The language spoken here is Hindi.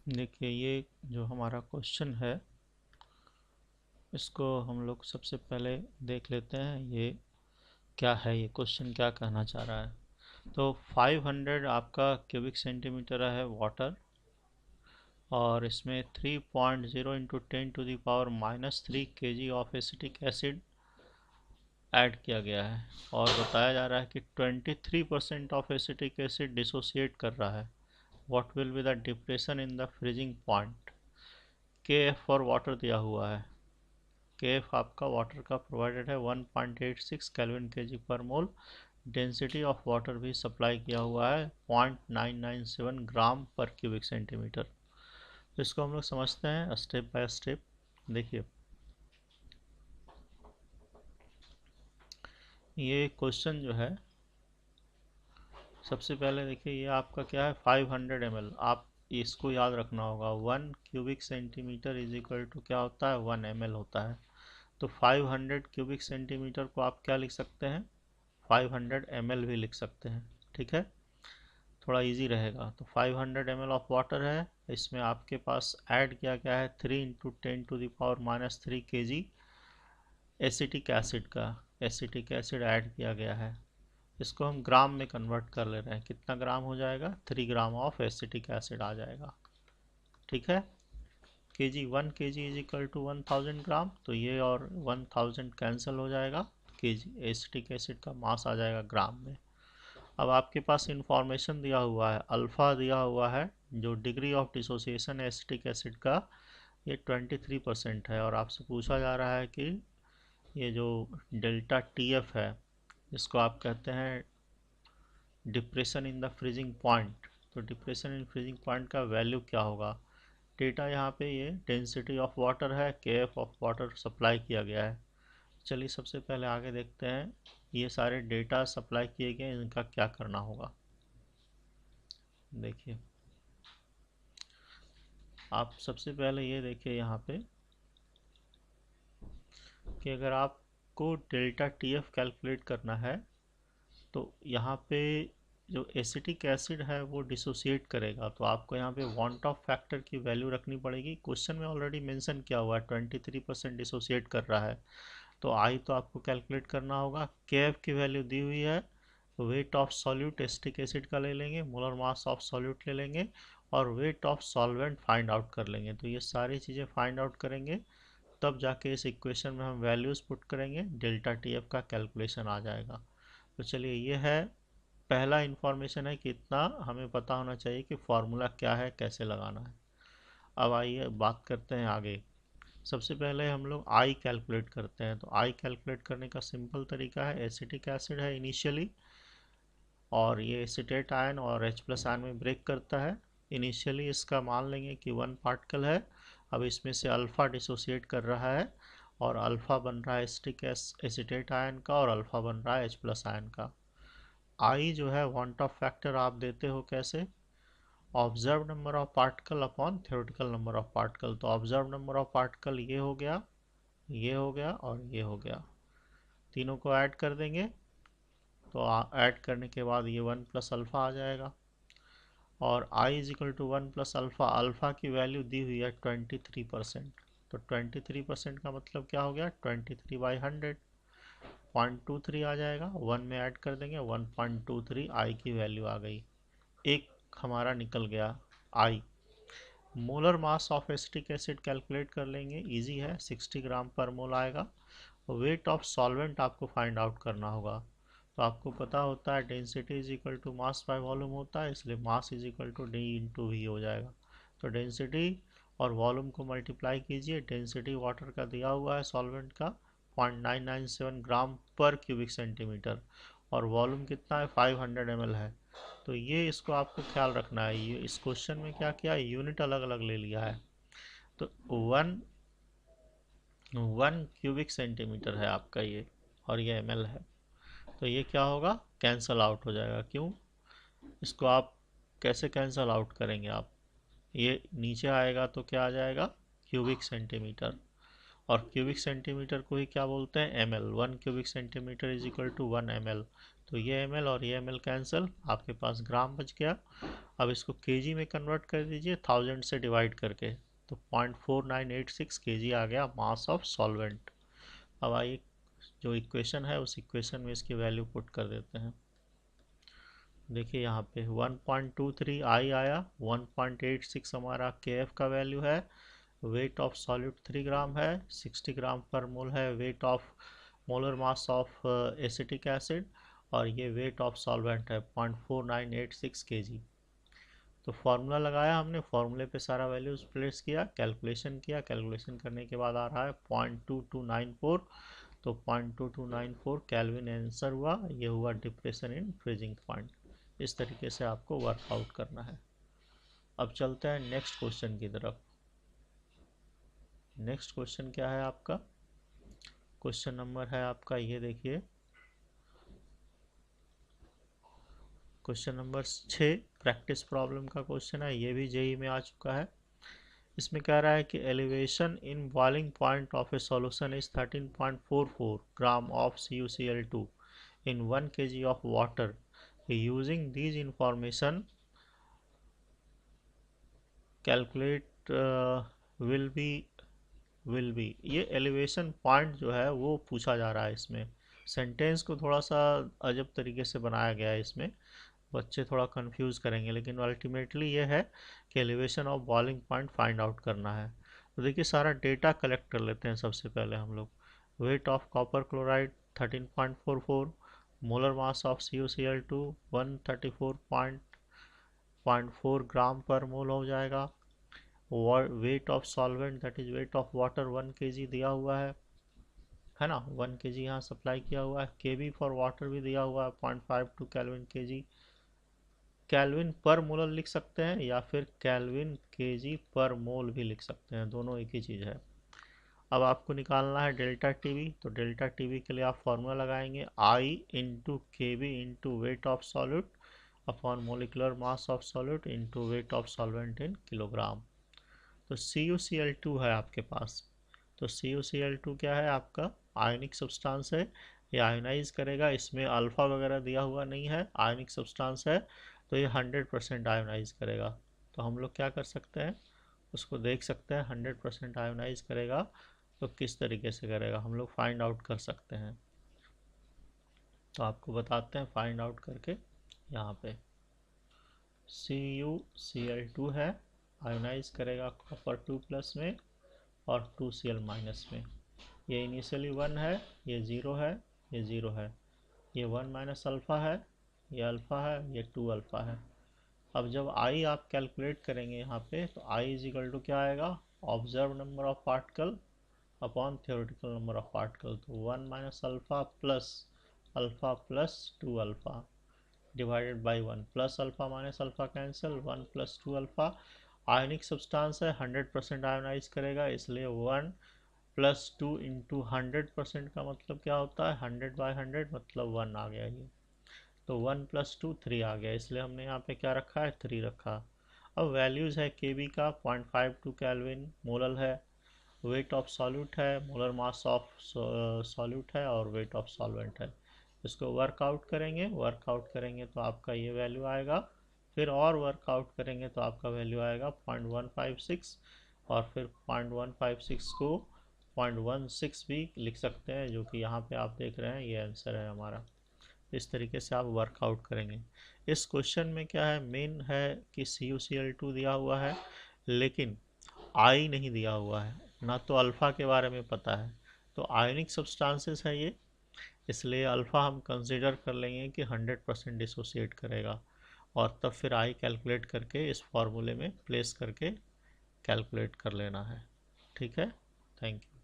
देखिए, ये जो हमारा क्वेश्चन है इसको हम लोग सबसे पहले देख लेते हैं। ये क्या है, ये क्वेश्चन क्या कहना चाह रहा है। तो 500 आपका क्यूबिक सेंटीमीटर है वाटर, और इसमें 3.0 into 10⁻³ kg of acetic acid add किया गया है। और बताया जा रहा है कि 23% ऑफ एसिटिक एसिड डिसोसिएट कर रहा है। What will be the depression in the freezing point. के एफ फॉर वाटर दिया हुआ है। के एफ आपका वाटर का प्रोवाइडेड है 1.86 केल्विन केजी पर मोल। डेंसिटी ऑफ वाटर भी सप्लाई किया हुआ है 0.997 ग्राम पर क्यूबिक सेंटीमीटर। तो इसको हम लोग समझते हैं स्टेप बाय स्टेप। देखिए, ये क्वेश्चन जो है, सबसे पहले देखिए ये आपका क्या है 500 ml। आप इसको याद रखना होगा, 1 cubic centimetre is equal to क्या होता है 1 ml होता है। तो 500 क्यूबिक सेंटीमीटर को आप क्या लिख सकते हैं 500 ml भी लिख सकते हैं। ठीक है, थोड़ा इजी रहेगा। तो 500 ml ऑफ वाटर है, इसमें आपके पास ऐड किया गया है 3 इंटू 10⁻³ kg एसिटिक एसिड का एसिटिक एसिड ऐड किया गया है। इसको हम ग्राम में कन्वर्ट कर ले रहे हैं। कितना ग्राम हो जाएगा 3 ग्राम ऑफ एसिटिक एसिड आ जाएगा। ठीक है, kg 1 kg is equal to 1000 gram. तो ये और 1000 कैंसिल हो जाएगा, केजी एसिटिक एसिड का मास आ जाएगा ग्राम में। अब आपके पास इंफॉर्मेशन दिया हुआ है, अल्फ़ा दिया हुआ है, जो degree of dissociation acetic acid का ये 23% है। और आपसे पूछा जा रहा है कि ये जो डेल्टा टी एफ है, इसको आप कहते हैं depression in the freezing point. तो डिप्रेशन इन फ्रीजिंग पॉइंट का वैल्यू क्या होगा। डेटा यहाँ पे ये डेंसिटी ऑफ वाटर है, के एफ ऑफ वाटर सप्लाई किया गया है। चलिए सबसे पहले आगे देखते हैं, ये सारे डेटा सप्लाई किए गए, इनका क्या करना होगा। देखिए, आप सबसे पहले ये देखिए यहाँ पे कि अगर आपको डेल्टा टी एफ कैलकुलेट करना है तो यहाँ पे जो एसिटिक एसिड है वो डिसोसिएट करेगा। तो आपको यहाँ पे वांट ऑफ फैक्टर की वैल्यू रखनी पड़ेगी। क्वेश्चन में ऑलरेडी मेंशन किया हुआ है 23% डिसोसिएट कर रहा है। तो आई तो आपको कैलकुलेट करना होगा। के एफ की वैल्यू दी हुई है, weight of solute acetic acid का ले लेंगे, मोलर मास ऑफ सॉल्यूट ले लेंगे, और wait of solvent find out कर लेंगे। तो ये सारी चीज़ें फाइंड आउट करेंगे, तब जाके इस इक्वेशन में हम वैल्यूज़ पुट करेंगे, डेल्टा टी एफ का कैलकुलेशन आ जाएगा। तो चलिए, ये है पहला इंफॉर्मेशन है कि इतना हमें पता होना चाहिए कि फॉर्मूला क्या है, कैसे लगाना है। अब आइए बात करते हैं आगे। सबसे पहले हम लोग आई कैलकुलेट करते हैं। तो आई कैलकुलेट करने का सिंपल तरीका है, एसिटिक एसिड है इनिशियली, और ये एसीटेट आयन और H+ आयन में ब्रेक करता है। इनिशियली इसका मान लेंगे कि 1 पार्टिकल है। अब इसमें से अल्फ़ा डिसोसिएट कर रहा है, और अल्फ़ा बन रहा है एसिटिक एसीटेट आयन का, और अल्फ़ा बन रहा है H+ आयन का। आई जो है वांट ऑफ फैक्टर आप देते हो कैसे, observe number of particle upon theoretical number of particle. तो ऑब्जर्व नंबर ऑफ पार्टिकल ये हो गया, ये हो गया, और ये हो गया। तीनों को ऐड कर देंगे, तो ऐड करने के बाद ये 1 प्लस अल्फ़ा आ जाएगा। और i is equal to 1 plus alpha, alpha की वैल्यू दी हुई है 23%। तो 23% का मतलब क्या हो गया 23/100, 0.23 आ जाएगा। 1 में ऐड कर देंगे, 1.23 आई की वैल्यू आ गई। एक हमारा निकल गया आई। Molar mass of acetic acid calculate कर लेंगे, इजी है, 60 ग्राम पर मोल आएगा। वेट ऑफ सॉल्वेंट आपको फाइंड आउट करना होगा। तो आपको पता होता है density is equal to mass by volume होता है, इसलिए mass is equal to D into V हो जाएगा। तो डेंसिटी और वॉल्यूम को मल्टीप्लाई कीजिए। डेंसिटी वाटर का दिया हुआ है सॉल्वेंट का 0.997 ग्राम पर क्यूबिक सेंटीमीटर, और वॉल्यूम कितना है 500 ml है। तो ये इसको आपको ख्याल रखना है। ये इस क्वेश्चन में क्या किया, यूनिट अलग अलग ले लिया है। तो वन क्यूबिक सेंटीमीटर है आपका ये, और ये ml है। तो ये क्या होगा, कैंसल आउट हो जाएगा। क्यों, इसको आप कैसे कैंसल आउट करेंगे, आप ये नीचे आएगा तो क्या आ जाएगा क्यूबिक सेंटीमीटर, और क्यूबिक सेंटीमीटर को ही क्या बोलते हैं ml। 1 cubic centimetre is equal to 1 ml। तो ये ml और ये ml कैंसिल, आपके पास ग्राम बच गया। अब इसको केजी में कन्वर्ट कर दीजिए 1000 से डिवाइड करके, तो 0.4986 केजी आ गया मास ऑफ सॉल्वेंट। अब आइए जो इक्वेशन है उस इक्वेशन में इसकी वैल्यू पुट कर देते हैं। देखिए यहाँ पे 1.23 आई आया, 1.86 हमारा KF का वैल्यू है, वेट ऑफ सॉल्यूट 3 ग्राम है, 60 ग्राम पर मोल है weight of molar mass of acetic acid, और ये वेट ऑफ सॉल्वेंट है 0.4986 kg। तो फार्मूला लगाया हमने, फार्मूले पे सारा वैल्यूज प्लेस किया, कैलकुलेशन किया, कैलकुलेशन करने के बाद आ रहा है 0.2294, तो 0.2294 केल्विन आंसर हुआ। ये हुआ डिप्रेशन इन फ्रीजिंग पॉइंट। इस तरीके से आपको वर्कआउट करना है। अब चलते हैं नेक्स्ट क्वेश्चन की तरफ। नेक्स्ट क्वेश्चन क्या है आपका? क्वेश्चन नंबर है आपका, ये देखिए क्वेश्चन नंबर 6 प्रैक्टिस प्रॉब्लम का क्वेश्चन है, ये भी जेई में आ चुका है। इसमें कह रहा है कि elevation in boiling point of A solution is 13.44 gram of CuCl2 in 1 kg of water. Using these information, calculate will be ये एलिवेशन पॉइंट जो है वो पूछा जा रहा है। इसमें सेंटेंस को थोड़ा सा अजब तरीके से बनाया गया है, इसमें बच्चे थोड़ा कंफ्यूज करेंगे, लेकिन अल्टीमेटली ये है कि elevation of boiling point find out करना है। तो देखिए सारा डेटा कलेक्ट कर लेते हैं सबसे पहले हम लोग। Weight of copper chloride 13.44, molar mass of CuCl2 134.4 ग्राम पर मोल हो जाएगा। Wait of solvent that is weight of water 1 kg दिया हुआ है ना, 1 kg यहाँ सप्लाई किया हुआ है। KB फॉर वाटर भी दिया हुआ है 0.52 केल्विन kg। केल्विन पर मोलर लिख सकते हैं या फिर केल्विन kg पर मोल भी लिख सकते हैं, दोनों एक ही चीज़ है। अब आपको निकालना है डेल्टा टीवी, तो डेल्टा टीवी के लिए आप फॉर्मूला लगाएंगे I into KB into weight of solute upon molecular mass of solute into weight of solvent in kilogram. तो CuCl2 है आपके पास, तो CuCl2 क्या है आपका? आयनिक सब्सटेंस है, ये आयनाइज करेगा, इसमें अल्फा वगैरह दिया हुआ नहीं है, आयनिक सब्सटेंस है, तो ये 100% आयोनाइज करेगा। तो हम लोग क्या कर सकते हैं, उसको देख सकते हैं 100% आयोनाइज करेगा तो किस तरीके से करेगा हम लोग फाइंड आउट कर सकते हैं। तो आपको बताते हैं फाइंड आउट करके। यहाँ पे CuCl2 है, आयोनाइज करेगा कॉपर 2+ में और 2Cl- में। ये इनिशियली 1 है, ये 0 है, ये 0 है, ये 1 माइनस अल्फ़ा है, ये अल्फ़ा है, ये 2 अल्फ़ा है। अब जब I आप कैलकुलेट करेंगे यहाँ पे, तो I इज इक्वल टू क्या आएगा? Observe number of particle upon theoretical number of particle. तो 1 minus alpha plus 2 alpha divided by 1 plus alpha minus alpha cancel, 1 plus 2 alpha. Ionic substance है, 100% आयोनाइज करेगा, इसलिए 1 प्लस 2 इंटू 100% का मतलब क्या होता है? 100/100 मतलब 1 आ गया ये। तो 1 + 2 3 आ गया, इसलिए हमने यहाँ पे क्या रखा है? 3 रखा। अब वैल्यूज़ है KB का 0.52 केल्विन मोलल है, वेट ऑफ सॉल्यूट है, मोलर मास ऑफ सॉल्यूट है, और वेट ऑफ सॉल्वेंट है। इसको वर्कआउट करेंगे तो आपका ये वैल्यू आएगा। फिर और वर्कआउट करेंगे तो आपका वैल्यू आएगा 0.156, और फिर 0.156 को 0.16 भी लिख सकते हैं, जो कि यहाँ पे आप देख रहे हैं, ये आंसर है हमारा। इस तरीके से आप वर्कआउट करेंगे। इस क्वेश्चन में क्या है, मेन है कि CuCl2 दिया हुआ है, लेकिन I नहीं दिया हुआ है, ना तो अल्फ़ा के बारे में पता है। तो आयनिक सब्सटेंसेस है ये, इसलिए अल्फ़ा हम कंसिडर कर लेंगे कि 100% डिसोसिएट करेगा, और तब फिर I कैलकुलेट करके इस फॉर्मूले में प्लेस करके कैलकुलेट कर लेना है। ठीक है, थैंक यू।